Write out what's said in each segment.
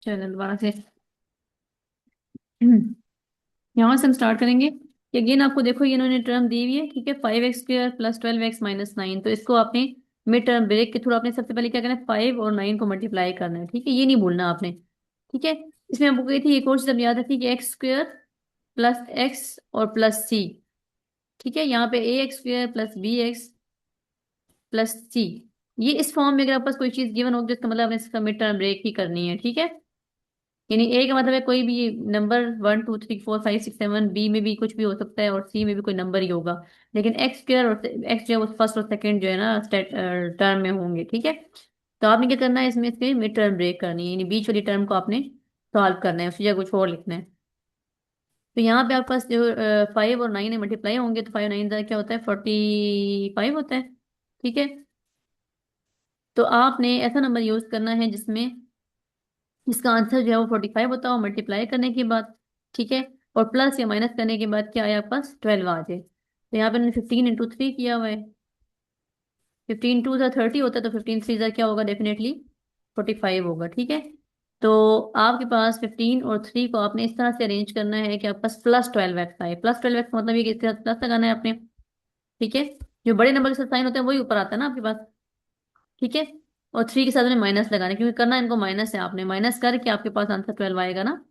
चलो दोबारा से यहाँ से हम स्टार्ट करेंगे कि अगेन आपको देखो ये इन्होंने टर्म दी हुई है, ठीक है। 5x² प्लस 12x माइनस 9, तो इसको आपने मिड टर्म ब्रेक के थ्रू आपने सबसे पहले क्या करना है, 5 और 9 को मल्टीप्लाई करना है, ठीक है। ये नहीं भूलना आपने, ठीक है। इसमें आपको गई थी एक और चीज अब याद रखिए कि x² प्लस x और प्लस c, ठीक है। यहाँ पे ax² plus bx plus c, ये इस फॉर्म में अगर आपके पास कोई चीज गिवन होगी तो इसका मतलब आपने इसका मिड टर्म ब्रेक ही करनी है, ठीक है। यानी ए का मतलब है कोई भी नंबर 1 2 3 4 5 6 7, बी में भी कुछ भी हो सकता है और सी में भी कोई नंबर ही होगा। लेकिन x² और x जो है वो फर्स्ट और सेकंड जो है ना टर्म में होंगे, ठीक है। तो आपने क्या करना है, इसमें इसके मिड टर्म ब्रेक करनी है, यानी बीच वाली टर्म को आपने सॉल्व करना है, उसकी जगह कुछ और लिखना है। तो यहाँ पे आपके पास जो 5 और 9 है मल्टीप्लाई होंगे, तो 5 9 क्या होता है, 45 होता है, ठीक है। तो आपने ऐसा नंबर यूज करना है जिसमें इसका आंसर जो है वो 45 होता हो मल्टीप्लाई करने के बाद, ठीक है। और प्लस या माइनस करने के बाद क्या आया आपके पास, 12 आ जाए। तो यहाँ पे मैंने 15 × 3 किया हुआ है। 15 2 30 होता है, तो 15 3 क्या होगा, डेफिनेटली 45 होगा, ठीक है। तो आपके पास 15 और 3 को आपने इस तरह से अरेंज करना है कि आपके पास +12x आए। +12x का मतलब ये कि इसके साथ प्लस लगाना है आपने, ठीक है। जो बड़े नंबर के साथ साइन होते हैं वही ऊपर आता है ना आपके पास, ठीक है। और 3 के साथ में माइनस लगाना है, क्योंकि करना इनको माइनस है, आपने माइनस करके आपके पास आंसर 12 आएगा ना,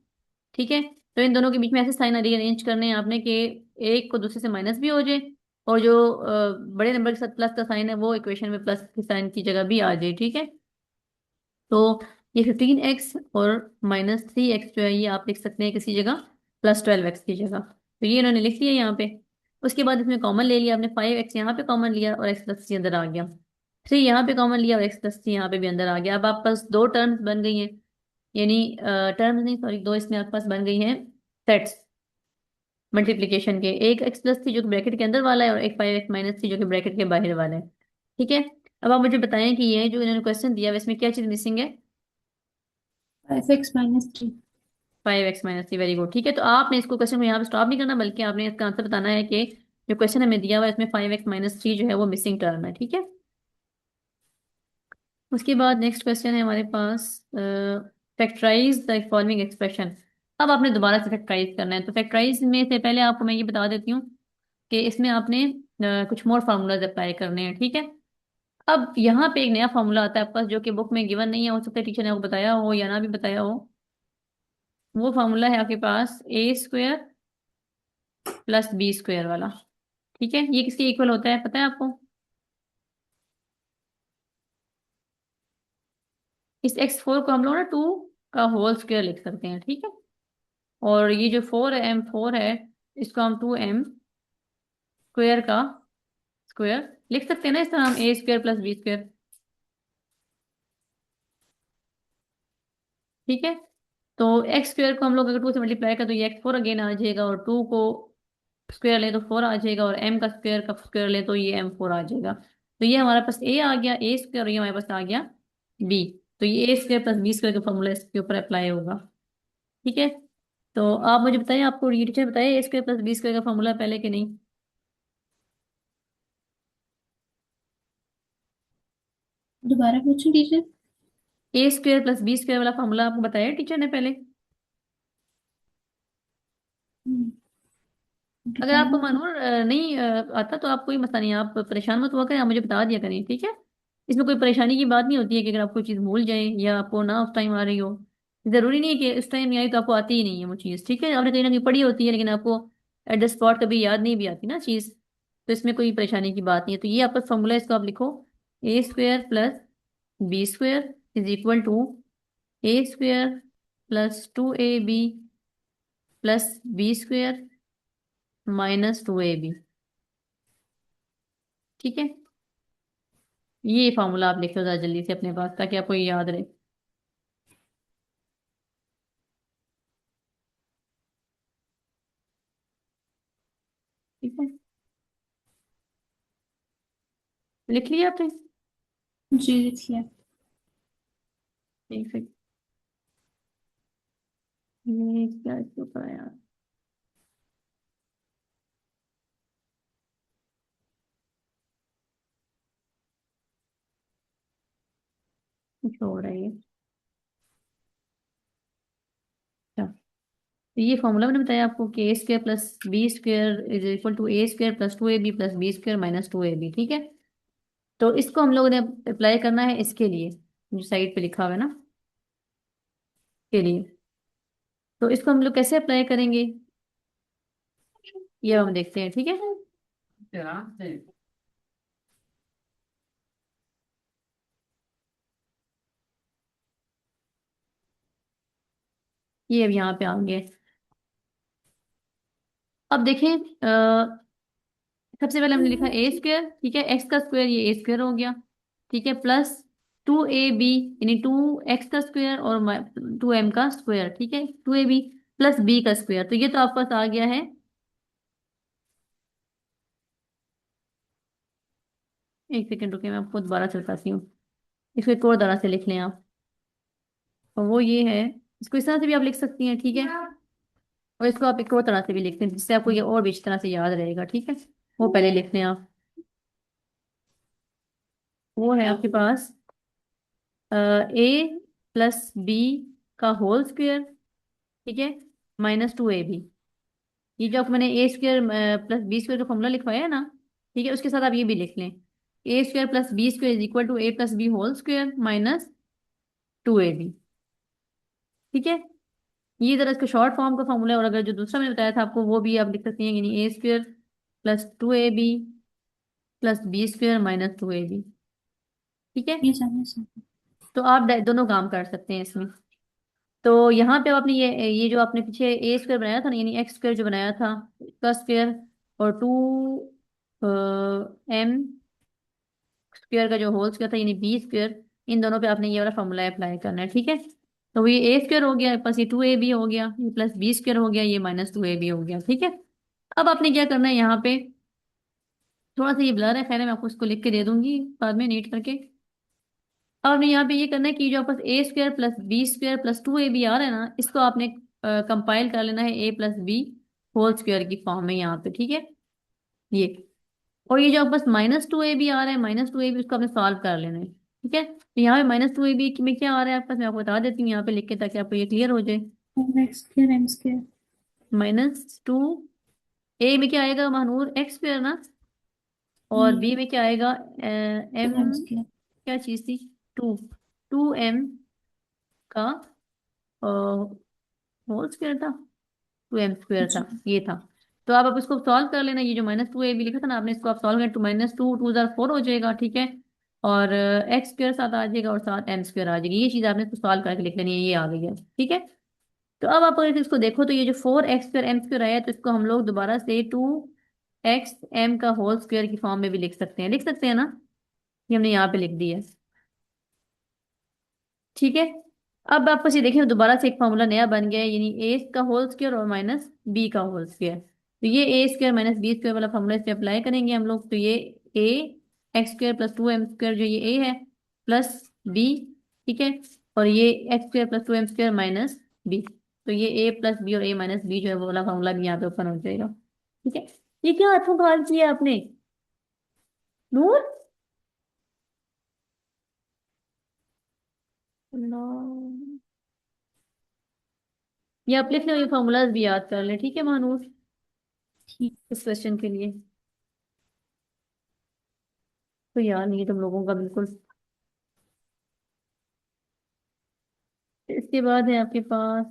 ठीक है। तो इन दोनों के बीच में ऐसे साइन रीअरेंज करने हैं आपने कि एक को दूसरे से माइनस भी हो जाए, और जो बड़े नंबर के साथ प्लस का साइन है वो इक्वेशन में प्लस के साइन की जगह भी आ जाए, ठीक है। तो ये 15x और -3x जो है ये आप लिख सकते हैं किसी जगह +12x की जगह। तो ये इन्होंने लिख दिया यहाँ पे। उसके बाद इसमें कॉमन ले लिया आपने, 5x यहाँ पे कॉमन लिया और x+c अंदर आ गया। 3 यहाँ पे कॉमन लिया और x+c यहाँ पे भी अंदर आ गया। अब आप पास दो टर्म्स बन गई हैं, यानी टर्म्स नहीं सॉरी, दो इसमें आपके पास बन गई हैं सेट्स मल्टीप्लीकेशन के। एक x+ थी जो कि ब्रैकेट के अंदर वाला है, और एक 5x- थी जो कि ब्रैकेट के बाहर वाला है, ठीक है। अब आप मुझे बताएं कि ये जो इन्होंने क्वेश्चन दिया है इसमें क्या चीज मिसिंग है। 5x - 3। 5x - 3, वेरी गुड, ठीक है। तो आपने इसको क्वेश्चन को यहाँ पे स्टॉप नहीं करना, बल्कि आपने इसका आंसर बताना है कि जो क्वेश्चन हमें दिया हुआ है इसमें 5x - 3 जो है वो मिसिंग टर्म है, ठीक है। उसके बाद नेक्स्ट क्वेश्चन है हमारे पास, फैक्टराइज द फॉलोइंग एक्सप्रेशन। अब आपने दोबारा से फैक्टराइज करना है। तो फैक्टराइज में से पहले आपको मैं ये बता देती हूँ कि इसमें आपने कुछ मोर फार्मूलाज अप्लाई करने हैं, ठीक है। अब यहाँ पे एक नया फार्मूला आता है आपके पास जो कि बुक में गिवन नहीं है, हो सकता है टीचर ने आपको बताया हो या ना भी बताया हो। वो फार्मूला है आपके पास a² प्लस b² वाला, ठीक है। ये किसके इक्वल होता है पता है आपको। इस x4 को हम लोग ना 2 का होल स्क्वायर लिख सकते हैं, ठीक है। और ये जो 4 है, m4 है, इसको हम 2m² का स्क्वायर लिख सकते हैं ना, इस तरह हम a² प्लस b², ठीक है। तो x² को हम लोग अगर 2 से मल्टीप्लाई करें तो ये x4 अगेन आ जाएगा, और 2 को स्क्वायर लें तो 4 आ जाएगा, और m का स्क्वायर लें तो ये m4 आ जाएगा। तो ये हमारे पास a आ गया a², और ये हमारे पास आ गया b। तो ये a² प्लस b² का फॉर्मूला इसके ऊपर अप्लाई होगा, ठीक है। तो आप मुझे बताइए, आपको ये टीचर बताइए a² प्लस b² का फॉर्मूला पहले कि नहीं। दोबारा पूछूं टीचर? a² प्लस b² वाला फॉर्मूला आपको बताया टीचर ने पहले। अगर आपको बताना तो। मानो नहीं आता तो आप कोई मसला नहीं, आप परेशान मत हुआ करें, आप मुझे बता दिया करें, ठीक है। इसमें कोई परेशानी की बात नहीं होती है कि अगर आप कोई चीज़ भूल जाए या आपको ना उस टाइम आ रही हो। जरूरी नहीं है कि उस टाइम नहीं आई तो आपको आती ही नहीं है वो चीज़, ठीक है। आपने कहीं ना कहीं पढ़ी होती है लेकिन आपको एट द स्पॉट कभी याद नहीं भी आती ना चीज़। तो इसमें कोई परेशानी की बात नहीं है। तो ये आपका फॉर्मूला, इसको आप लिखो, a² plus b² is equal to a² plus 2ab plus b² -2ab, ठीक है। ये फार्मूला आप लिख लो जरा जल्दी से अपने पास, ताकि आपको ये याद रहे, ठीक है। लिख लिया आपने। जी लिखिए। एक सेकंड, ये क्या इसके ऊपर है यार, कुछ हो रहा है ये। तो ये फॉर्मूला मैंने बताया आपको कि A square plus B square is equal to A square plus two A B plus B square minus two A B, ठीक है। तो इसको हम लोगों ने अप्लाई करना है इसके लिए, जो साइड पे लिखा हुआ है ना, के लिए। तो इसको हम लोग कैसे अप्लाई करेंगे ये हम देखते हैं, ठीक है। ये अब यहाँ पे आ गए। अब देखें, सबसे पहले हमने लिखा ए स्क्वायर, ठीक है, एक्स का स्क्वायर ये ए स्क्वायर हो गया, ठीक है, प्लस टू ए बी, यानी टू एक्स का स्क्वायर और टू एम का स्क्वायर, ठीक है, two A B plus B का स्क्वायर। तो ये तो आपके पास आ गया है। एक सेकंड रुके, मैं आपको दोबारा चलताती हूँ। इसको एक और तरह से लिख लें आप, और वो ये है, इसको इस तरह से भी आप लिख सकती हैं, ठीक है, और इसको आप एक और तरह से भी लिखते हैं जिससे आपको ये और भी इस तरह से याद रहेगा, ठीक है। वो पहले लिख लें आप। वो है आपके पास ए प्लस बी का होल स्क्वायर, ठीक है, माइनस टू ए बी। ये जो मैंने ए स्क्वायर प्लस बी स्क्वायर का फॉर्मूला लिखवाया है ना, ठीक है, उसके साथ आप ये भी लिख लें, A square plus B square is equal to A plus B whole square minus two A B, ठीक है। ये जरा इसका शॉर्ट फॉर्म का फॉर्मूला है, और अगर जो दूसरा मैंने बताया था आपको वो भी आप लिख सकती हैं, यानी A square plus two A B plus B square minus two A B, ठीक है। ये जाने से। तो आप दोनों काम कर सकते हैं इसमें। तो यहाँ पे आपने ये जो आपने पीछे ए स्क्वायर बनाया था ना, यानी एक्स स्क्वायर जो बनाया था, का स्क्वायर, और टू एम स्क्वायर का जो होल स्क्वायर था यानी बी स्क्वायर, इन दोनों पे आपने ये वाला फॉर्मूला अप्लाई करना है, ठीक है। तो ये ए स्क्वायर हो गया, प्लस ये टू ए बी हो गया, ये प्लस बी स्क्वायर हो गया, ये माइनस टू ए बी हो गया, ठीक है। अब आपने क्या करना है यहाँ पे, थोड़ा सा ये ब्लर है, खैर है, मैं आपको इसको लिख के दे दूंगी बाद में नीट करके। अब आपने यहाँ पे ये करना है कि जो आपस A square plus B square plus two A B आ रहा है ना, इसको आपने कंपाइल कर लेना है A plus B whole square की फॉर्म में यहाँ पे, ठीक है, ये। और ये जो आपस माइनस टू ए बी आ रहा है, माइनस टू ए बी, उसको आपने सॉल्व कर लेना है, ठीक है। तो यहाँ पे माइनस टू ए बी में क्या आ रहा है आपके पास, मैं आपको बता देती हूँ यहाँ पे लिख के, ताकि आपको ये क्लियर हो जाए। और X square M square. Minus two A में क्या आएगा महानूर, एक्स स्क्वायर ना, और नहीं, बी में क्या आएगा, टू एम, एम स्क्वायर। क्या चीज थी, टू, टू एम का होल स्क्वायर था, टू एम स्क्वायर था, जी। ये था। तो आप इसको सॉल्व कर लेना, ये जो माइनस टू ए बी लिखा था ना आपने, इसको आप सॉल्व करें, टू माइनस टू टू जार फोर हो जाएगा, ठीक है, और एक्स स्क्वायर साथ आ जाएगा और साथ एम स्क्वायर आ जाएगी। ये चीज आपने इसको सॉल्व करके लिख लेनी है, ये आ गई है, ठीक है। तो अब आप अगर इसको देखो, तो ये जो four X square M square आया है, तो इसको हम लोग दोबारा से टू एक्स एम का होल स्क्वायर की फॉर्म में भी लिख सकते हैं, लिख सकते हैं ना, ये हमने यहाँ पे लिख दिया है, ठीक है। अब आप ये देखिए दोबारा से एक फॉर्मूला नया बन गया है, यानी ए का होल स्क्वायर और माइनस बी का होल स्क्वायर। तो ये A square minus B square वाला फॉर्मूला इस पे अप्लाई करेंगे हम लोग। तो ये A X square plus two M square, जो ये ए है, प्लस बी, ठीक है, और ये X square plus two M square minus B. तो ये ए प्लस बी और ए माइनस बी जो है वो वाला फॉर्मूला भी यहाँ पे ओपन हो जाएगा, ठीक है। ये क्या हाथों का हाल किया आपने नूर, अल्लाह। ये आप लिख लो, ये फॉर्मूलाज भी याद कर ले, ठीक है महानूर, ठीक। इस क्वेश्चन के लिए। तो यार नहीं है तुम लोगों का बिल्कुल। इसके बाद है आपके पास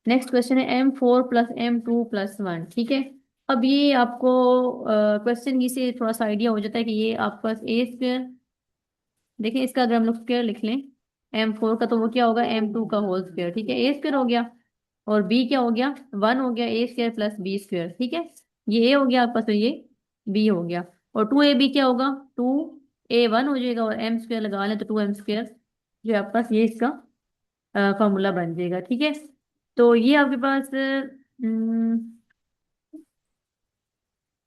नेक्स्ट क्वेश्चन है M four plus M two plus one, ठीक है। अब ये आपको क्वेश्चन ही से थोड़ा सा आइडिया हो जाता है कि ये आपके पास ए स्क्वायर, देखें इसका अगर हम लोग स्क्वायर लिख लें, एम फोर का, तो वो क्या होगा, एम टू का होल स्क्वायर, ठीक है, ए स्क्वायर हो गया, और बी क्या हो गया, वन हो गया, ए स्क्वायर प्लस बी स्क्वायर, ठीक है। ये ए हो गया आपका, तो ये बी हो गया, और टू ए बी क्या होगा, टू ए वन हो जाएगा, और एम स्क्वायर लगा लें तो टू एम स्क्वायर, जो है आपके पास ये इसका फॉर्मूला बन जाएगा, ठीक है। तो ये आपके पास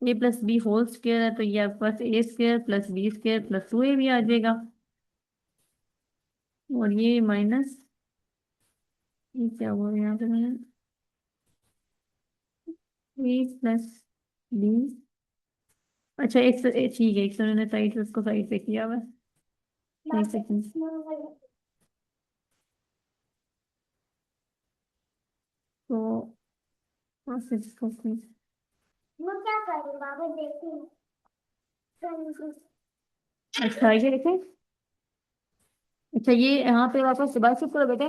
A plus B whole square है, तो ये आपके पास A square plus B square plus two A भी आ जाएगा, और ये माइनस, ये क्या हुआ यहाँ पे, मैंने ए प्लस बी, अच्छा एक ठीक है, एक सौ मैंने साइड से उसको साइड से किया हुआ है, एक सेकंड। इसको ऐसे करते हैं। अच्छा ये देखें। अच्छा ये यहाँ पे वापस दोबारा शिफ्ट करो बेटे।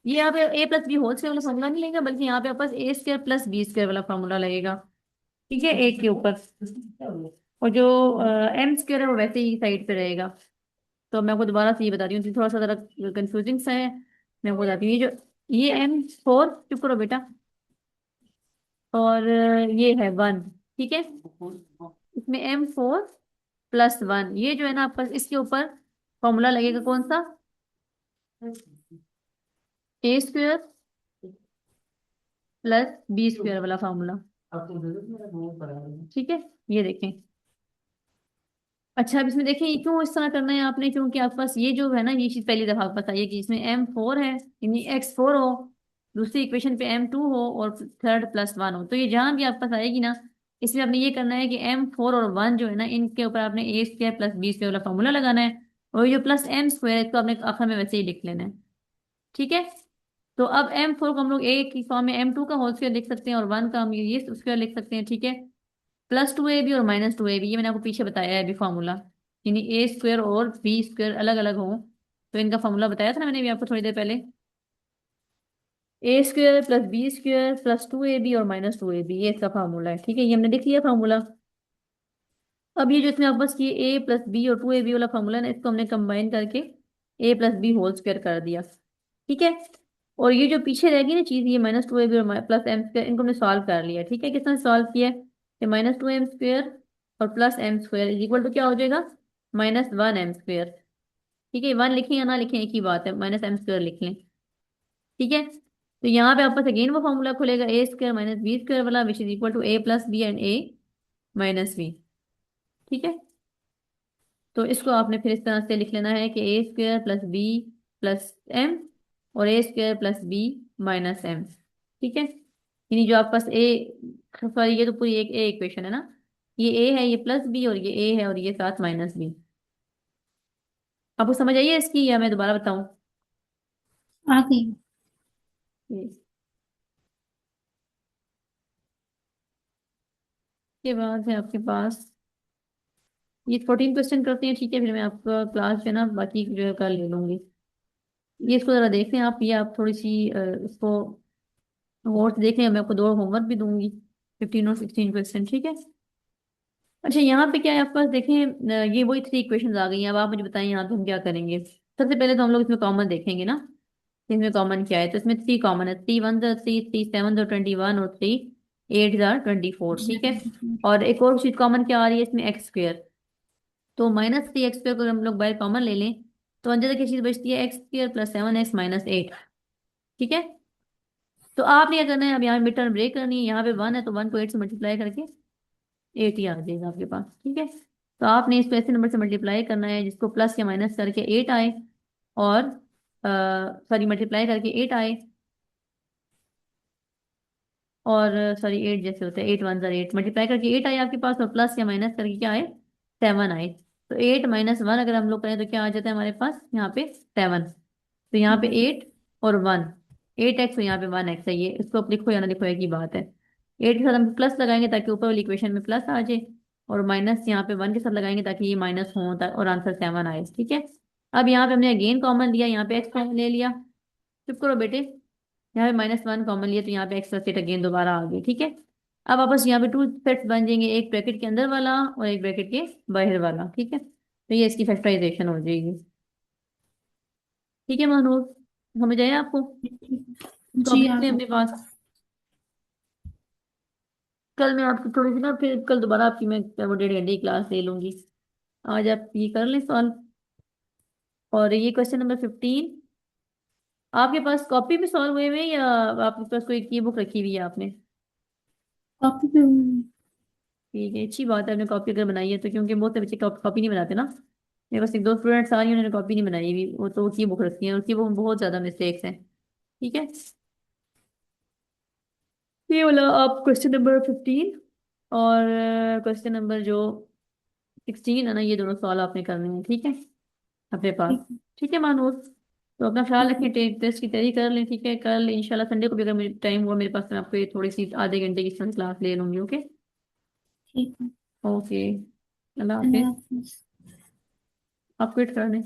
ये यहाँ पे ए प्लस बी होल स्क्वायर वाला फॉर्मूला नहीं लगेगा, बल्कि यहाँ पे वापस ए स्क्वायर प्लस बी स्क्वायर वाला फॉर्मूला लगेगा। ठीक है, एक के ऊपर। और जो एम स्क्वायर है वो वैसे ही साइड पे रहेगा। तो मैं आपको दोबारा से ये बता रही हूँ, थोड़ा सा जरा कंफ्यूजिंग सा है। मैं आपको बताती हूँ, ये एम फोर, चुप करो बेटा। और ये है वन। ठीक है, इसमें एम फोर प्लस वन, ये जो है ना आपका इसके ऊपर फॉर्मूला लगेगा कौन सा, ए स्क्वायर प्लस बी स्क्वायर वाला फॉर्मूला। ठीक है, ये देखें। अच्छा अब इसमें देखें ये क्यों इस तरह करना है आपने, क्योंकि आपके पास ये जो है ना ये चीज पहली दफा आपको पता है कि इसमें एम फोर है, यानी एक्स फोर हो, दूसरी इक्वेशन पे एम टू हो और थर्ड प्लस वन हो, तो ये जहां भी आपके पास आएगी ना, इसमें आपने ये करना है कि एम फोर और वन जो है ना इनके ऊपर आपने ए स्क्वायर प्लस बी स्क्वायर वाला फॉर्मूला लगाना है, और ये जो प्लस एम स्क्वायर है इसको आपने आखिर में वैसे ही लिख लेना है। ठीक है, तो अब एम फोर को हम लोग ए की फॉर्म में एम टू का होल स्क्वायर लिख सकते हैं, और वन का हम ये स्क्वायर लिख सकते हैं। ठीक है, प्लस टू ए बी और माइनस टू ए बी, ये मैंने आपको पीछे बताया है अभी फॉर्मूला, यानी ए स्क्वायर और बी स्क्वायर अलग अलग हो तो इनका फॉर्मूला बताया था ना मैंने भी आपको थोड़ी देर पहले, A square plus B square plus two A B और माइनस टू ए बी, ये इसका फार्मूला है। ठीक है, ये हमने लिख लिया फार्मूला। अब ये जो इसमें आप बस ये ए प्लस बी और टू ए बी वाला फार्मूला है ना, इसको हमने कंबाइन करके ए प्लस बी होल स्क्वायर कर दिया। ठीक है, और ये जो पीछे रहेगी ना चीज, ये माइनस टू ए बी और प्लस एम स्क्वायर, इनको हमने सॉल्व कर लिया। ठीक है, किसने सॉल्व किया है, कि माइनस टू एम स्क्वायर और plus M square is equal to क्या हो जाएगा, माइनस वन एम स्क्वायर। ठीक है, वन लिखें या ना लिखें एक ही बात है, माइनस एम स्क्वायर लिख लें। ठीक है, तो यहाँ पे आपस अगेन वो फॉर्मूला खुलेगा A square minus B square वाला, which is equal to A plus B and A minus B. ठीक है, तो इसको आपने फिर इस तरह से लिख लेना है कि A square plus B plus M और A square plus B minus M. ठीक है, यानी जो आपके पास ए, सॉरी ये तो पूरी एक ए इक्वेशन है ना, ये ए है, ये प्लस बी और ये ए है और ये साथ माइनस बी। आपको समझ आइए इसकी, या मैं दोबारा बताऊं। आ गई। के बाद है आपके पास ये 14 क्वेश्चन करते हैं। ठीक है, फिर मैं आपका क्लास जो है ना बाकी जो है कल ले लूंगी। ये इसको जरा देख लें आप, ये आप थोड़ी सी इसको और देख लें, मैं आपको दो होमवर्क भी दूंगी, 15 और 16 क्वेश्चन। ठीक है, अच्छा यहाँ पे क्या है आपके पास देखें, ये वही थ्री इक्वेशंस आ गई हैं। अब आप मुझे बताएं यहाँ पे हम क्या करेंगे। सबसे पहले तो हम लोग इसमें कॉमन देखेंगे ना, इसमें कॉमन क्या है, तो इसमें थ्री कॉमन है, three one three, three seven 21 और थ्री एट 24। ठीक है, और एक और चीज कॉमन क्या आ रही है इसमें, एक्स स्क्वायर। तो माइनस थ्री एक्स स्क्वायर को हम लोग बाहर कॉमन ले लें तो अंदर क्या चीज बचती है, X square plus seven X minus eight. ठीक है, तो आपने क्या करना है, अब यहाँ मिड टर्म ब्रेक करनी है, यहाँ पे वन है तो वन को एट से मल्टीप्लाई करके एट ही आ जाएगा आपके पास। ठीक है, तो आपने इसको ऐसे नंबर से मल्टीप्लाई करना है जिसको प्लस या माइनस करके एट आए, और सॉरी मल्टीप्लाई करके एट आए, और सॉरी एट जैसे होता है, एट वन जर एट, मल्टीप्लाई करके एट आए आपके पास, और प्लस या माइनस करके क्या आए, सेवन आए। तो एट माइनस वन अगर हम लोग करें तो क्या आ जाता है हमारे पास यहाँ पे, सेवन। तो यहाँ पे एट और वन, एट एक्स और यहाँ पे वन एक्स है, ये इसको आप लिखो या ना लिखो एक ही बात है। एट के साथ हम प्लस लगाएंगे ताकि ऊपर वाली इक्वेशन में प्लस आ जाए, और माइनस यहाँ पे वन के साथ लगाएंगे ताकि ये माइनस हो और आंसर सेवन आए। ठीक है, अब यहाँ पे हमने अगेन कॉमन लिया, यहाँ पे एक्स कॉमन ले लिया। चुप करो बेटे, यहाँ पे माइनस वन कॉमन लिया तो यहाँ पे एक्स का सेट अगेन दोबारा आ गया। ठीक है, अब आपस यहाँ पे टू सेट्स बन जाएंगे, एक ब्रैकेट के अंदर वाला और एक ब्रैकेट के बाहर वाला। ठीक है, तो ये इसकी फैक्टराइजेशन हो जाएगी। ठीक है महानूर, समझ आया आपको, जी कॉपी आ ले गई। अपने पास। कल मैं आपकी थोड़ी सी ना, फिर कल दोबारा आपकी मैं वो 1.5 घंटे की क्लास ले लूंगी। आज आप ये कर लें सॉल्व। और ये क्वेश्चन नंबर 15 आपके पास कॉपी में सॉल्व हुए हुए हैं या आपके पास कोई की बुक रखी हुई है आपने। कॉपी पे हूँ। ठीक है, अच्छी बात है आपने कॉपी अगर बनाई है तो, क्योंकि बहुत से बच्चे कॉपी नहीं बनाते ना। मेरे पास एक दो स्टूडेंट्स आ रही हैं, उन्होंने कॉपी नहीं बनाई हुई, वो तो की बुक रखती हैं, उसकी बुक में बहुत ज्यादा मिस्टेक्स हैं। ठीक है, ये वाला आप क्वेश्चन नंबर 15 और क्वेश्चन नंबर जो 16 है ना, ये दोनों सवाल आपने करने हैं। ठीक है, अपने पास। ठीक है। ठीक है मानूर, तो अपना ख्याल ठीक है। रखें, टेस्ट की तैयारी कर लें, ठीक है, कल इंशाल्लाह संडे को भी अगर मेरे टाइम हुआ मेरे पास, तो मैं आपको ये थोड़ी सी आधे घंटे की क्लास ले लूंगी। ओके। ठीक है। ओके। अल्लाह अल्लाह हाफिज। हाफिज। आप क्विट कर दें।